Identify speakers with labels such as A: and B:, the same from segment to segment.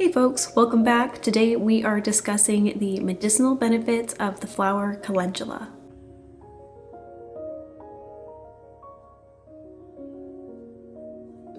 A: Hey folks, welcome back. Today we are discussing the medicinal benefits of the flower calendula.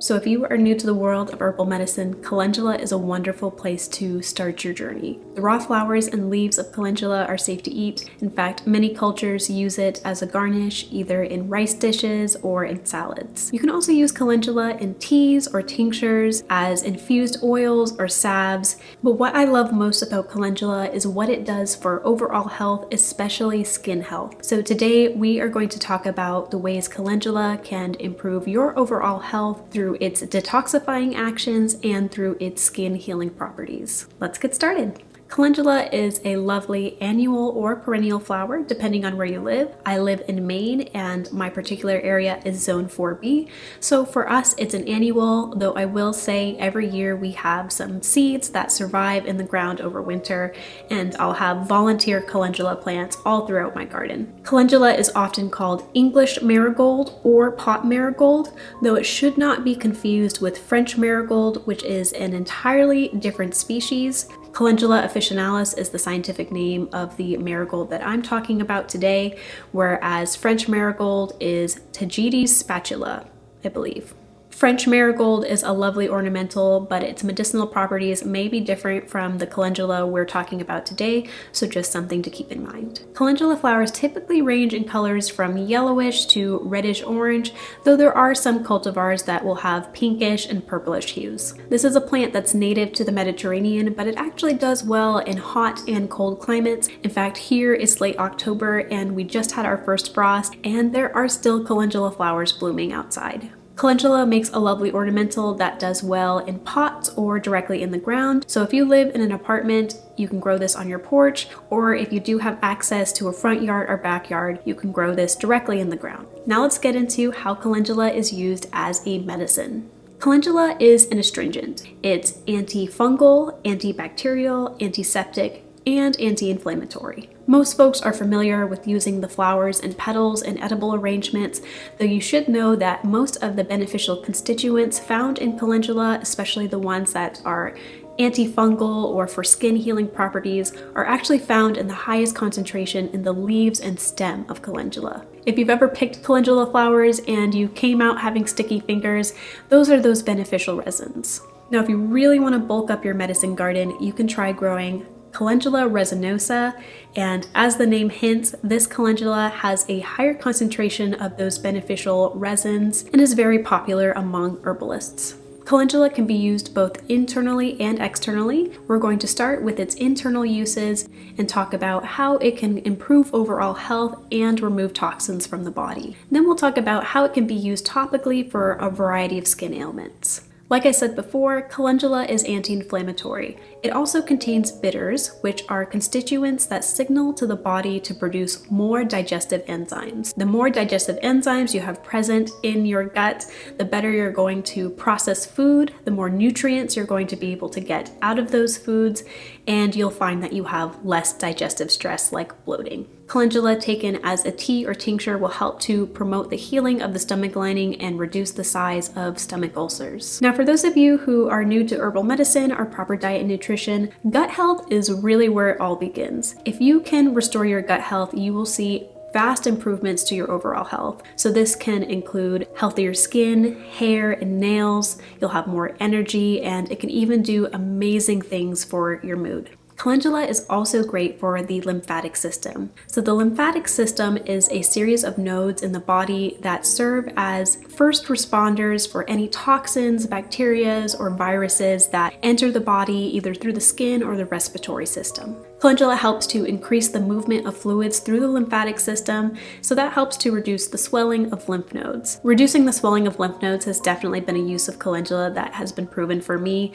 A: So if you are new to the world of herbal medicine, calendula is a wonderful place to start your journey. The raw flowers and leaves of calendula are safe to eat. In fact, many cultures use it as a garnish, either in rice dishes or in salads. You can also use calendula in teas or tinctures, as infused oils or salves. But what I love most about calendula is what it does for overall health, especially skin health. So today we are going to talk about the ways calendula can improve your overall health through its detoxifying actions and through its skin healing properties. Let's get started. Calendula is a lovely annual or perennial flower, depending on where you live. I live in Maine, and my particular area is Zone 4B. So for us, it's an annual, though I will say every year we have some seeds that survive in the ground over winter, and I'll have volunteer calendula plants all throughout my garden. Calendula is often called English marigold or pot marigold, though it should not be confused with French marigold, which is an entirely different species. Calendula officinalis is the scientific name of the marigold that I'm talking about today, whereas French marigold is Tagetes spatula, I believe. French marigold is a lovely ornamental, but its medicinal properties may be different from the calendula we're talking about today, so just something to keep in mind. Calendula flowers typically range in colors from yellowish to reddish orange, though there are some cultivars that will have pinkish and purplish hues. This is a plant that's native to the Mediterranean, but it actually does well in hot and cold climates. In fact, here it's late October and we just had our first frost, and there are still calendula flowers blooming outside. Calendula makes a lovely ornamental that does well in pots or directly in the ground. So if you live in an apartment, you can grow this on your porch, or if you do have access to a front yard or backyard, you can grow this directly in the ground. Now let's get into how calendula is used as a medicine. Calendula is an astringent. It's antifungal, antibacterial, antiseptic, and anti-inflammatory. Most folks are familiar with using the flowers and petals in edible arrangements, though you should know that most of the beneficial constituents found in calendula, especially the ones that are antifungal or for skin healing properties, are actually found in the highest concentration in the leaves and stem of calendula. If you've ever picked calendula flowers and you came out having sticky fingers, those are those beneficial resins. Now, if you really want to bulk up your medicine garden, you can try growing Calendula resinosa, and as the name hints, this calendula has a higher concentration of those beneficial resins and is very popular among herbalists. Calendula can be used both internally and externally. We're going to start with its internal uses and talk about how it can improve overall health and remove toxins from the body. Then we'll talk about how it can be used topically for a variety of skin ailments. Like I said before, calendula is anti-inflammatory. It also contains bitters, which are constituents that signal to the body to produce more digestive enzymes. The more digestive enzymes you have present in your gut, the better you're going to process food, the more nutrients you're going to be able to get out of those foods, and you'll find that you have less digestive stress like bloating. Calendula taken as a tea or tincture will help to promote the healing of the stomach lining and reduce the size of stomach ulcers. Now, for those of you who are new to herbal medicine or proper diet and nutrition, gut health is really where it all begins. If you can restore your gut health, you will see vast improvements to your overall health. So this can include healthier skin, hair, and nails. You'll have more energy, and it can even do amazing things for your mood. Calendula is also great for the lymphatic system. So the lymphatic system is a series of nodes in the body that serve as first responders for any toxins, bacteria, or viruses that enter the body either through the skin or the respiratory system. Calendula helps to increase the movement of fluids through the lymphatic system, so that helps to reduce the swelling of lymph nodes. Reducing the swelling of lymph nodes has definitely been a use of calendula that has been proven for me.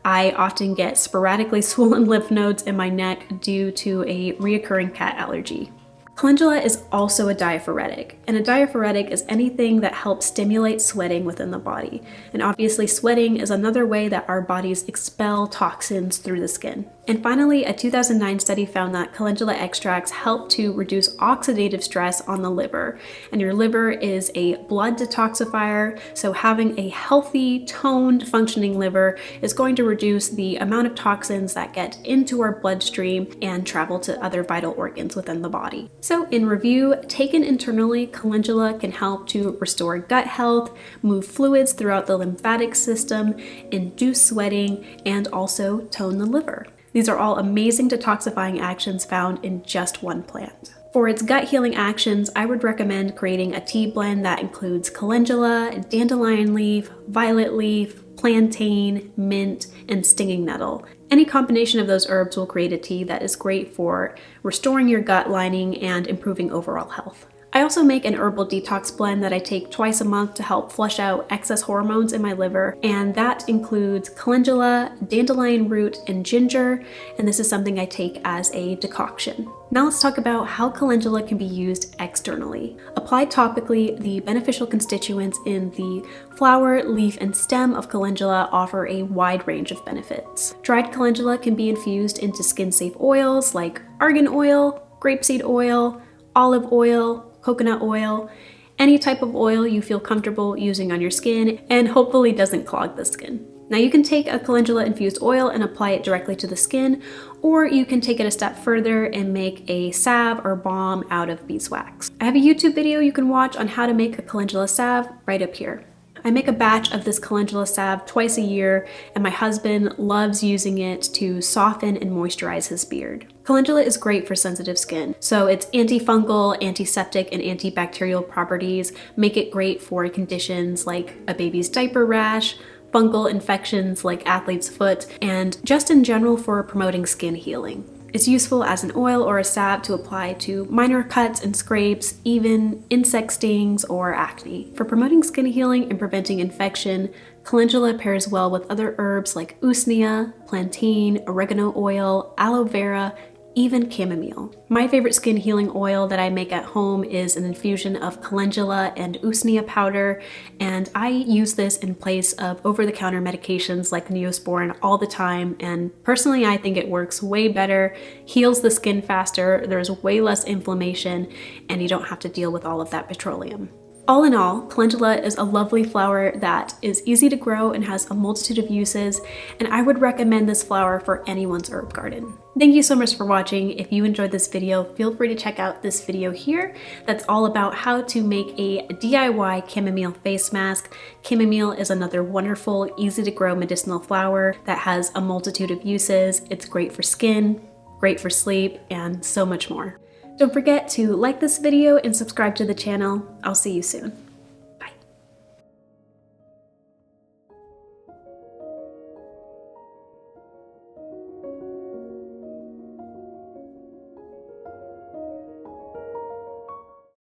A: I often get sporadically swollen lymph nodes in my neck due to a reoccurring cat allergy. Calendula is also a diaphoretic, and a diaphoretic is anything that helps stimulate sweating within the body. And obviously sweating is another way that our bodies expel toxins through the skin. And finally, a 2009 study found that calendula extracts help to reduce oxidative stress on the liver. And your liver is a blood detoxifier, so having a healthy, toned, functioning liver is going to reduce the amount of toxins that get into our bloodstream and travel to other vital organs within the body. So in review, taken internally, calendula can help to restore gut health, move fluids throughout the lymphatic system, induce sweating, and also tone the liver. These are all amazing detoxifying actions found in just one plant. For its gut healing actions, I would recommend creating a tea blend that includes calendula, dandelion leaf, violet leaf, plantain, mint, and stinging nettle. Any combination of those herbs will create a tea that is great for restoring your gut lining and improving overall health. I also make an herbal detox blend that I take twice a month to help flush out excess hormones in my liver, and that includes calendula, dandelion root, and ginger, and this is something I take as a decoction. Now let's talk about how calendula can be used externally. Applied topically, the beneficial constituents in the flower, leaf, and stem of calendula offer a wide range of benefits. Dried calendula can be infused into skin-safe oils like argan oil, grapeseed oil, olive oil, coconut oil, any type of oil you feel comfortable using on your skin and hopefully doesn't clog the skin. Now you can take a calendula infused oil and apply it directly to the skin, or you can take it a step further and make a salve or balm out of beeswax. I have a YouTube video you can watch on how to make a calendula salve right up here. I make a batch of this calendula salve twice a year, and my husband loves using it to soften and moisturize his beard. Calendula is great for sensitive skin, so its antifungal, antiseptic, and antibacterial properties make it great for conditions like a baby's diaper rash, fungal infections like athlete's foot, and just in general for promoting skin healing. It's useful as an oil or a salve to apply to minor cuts and scrapes, even insect stings or acne. For promoting skin healing and preventing infection, calendula pairs well with other herbs like usnea, plantain, oregano oil, aloe vera, even chamomile. My favorite skin healing oil that I make at home is an infusion of calendula and usnea powder, and I use this in place of over-the-counter medications like Neosporin all the time, and personally I think it works way better, heals the skin faster, there's way less inflammation, and you don't have to deal with all of that petroleum. All in all, calendula is a lovely flower that is easy to grow and has a multitude of uses, and I would recommend this flower for anyone's herb garden. Thank you so much for watching. If you enjoyed this video, feel free to check out this video here that's all about how to make a DIY chamomile face mask. Chamomile is another wonderful, easy to grow medicinal flower that has a multitude of uses. It's great for skin, great for sleep, and so much more. Don't forget to like this video and subscribe to the channel. I'll see you soon.